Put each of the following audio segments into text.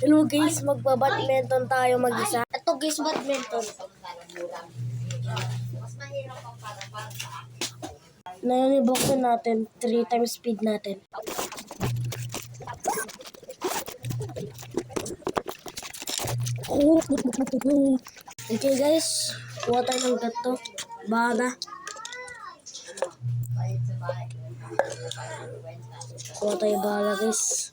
Hello guys, magba-badminton tayo mag-isa. Ito guys, badminton. Nainiboksan natin, 3 times speed natin. Okay guys, kuha tayo ng gato. Bada. Kuha tayo bala guys.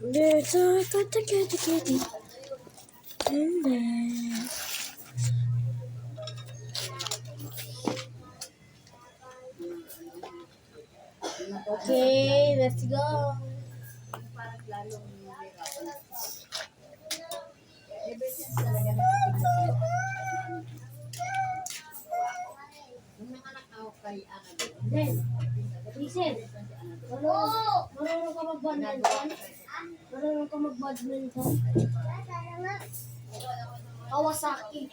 There's a kitty. And then... Okay, let's go. Marunong ka mag-badminton? Marunong ka mag-badminton? Kawasaki.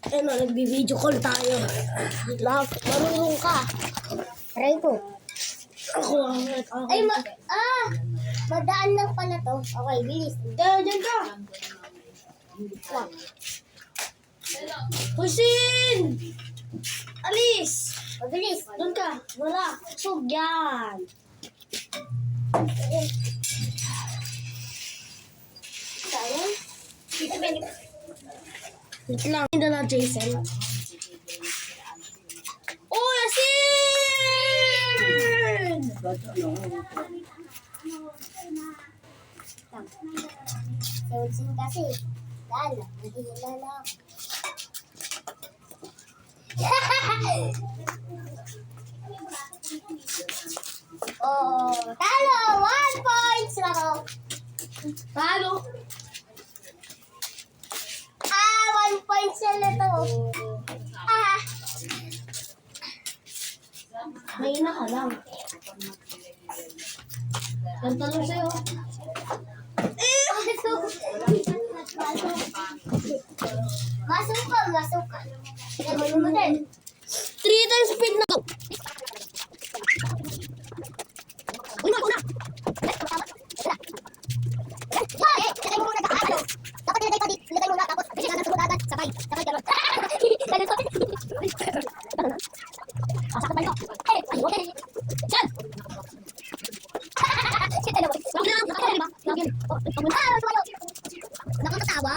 Ano, nagbi-video call tayo. Love, marunong ka. Try ko. Ako. Ay, madaan lang pala to. Okay, bilis. Diyan ka. Wag. Husin! Alis! Mabilis. Doon ka. Wala. Sug yan. Sayang. Wait lang. Hindi na Jason. Oh, Yasin! Sewsin kasi. Lala. Hindi lala. Oh, talo! 1 point sila ko. Talo. 1 point sila to. Mahina ka lang. Ganta lang sa'yo. Masuk ka. Gawin mo din. 3 times speed na. Una. Dapat nilagay muna tapos kasi nanan sa budagan. Sabay gano'n. Pasok na tayo. Okay. Diyan! Shit, ano ba? Lagi na. Lagi. Nakakatawa.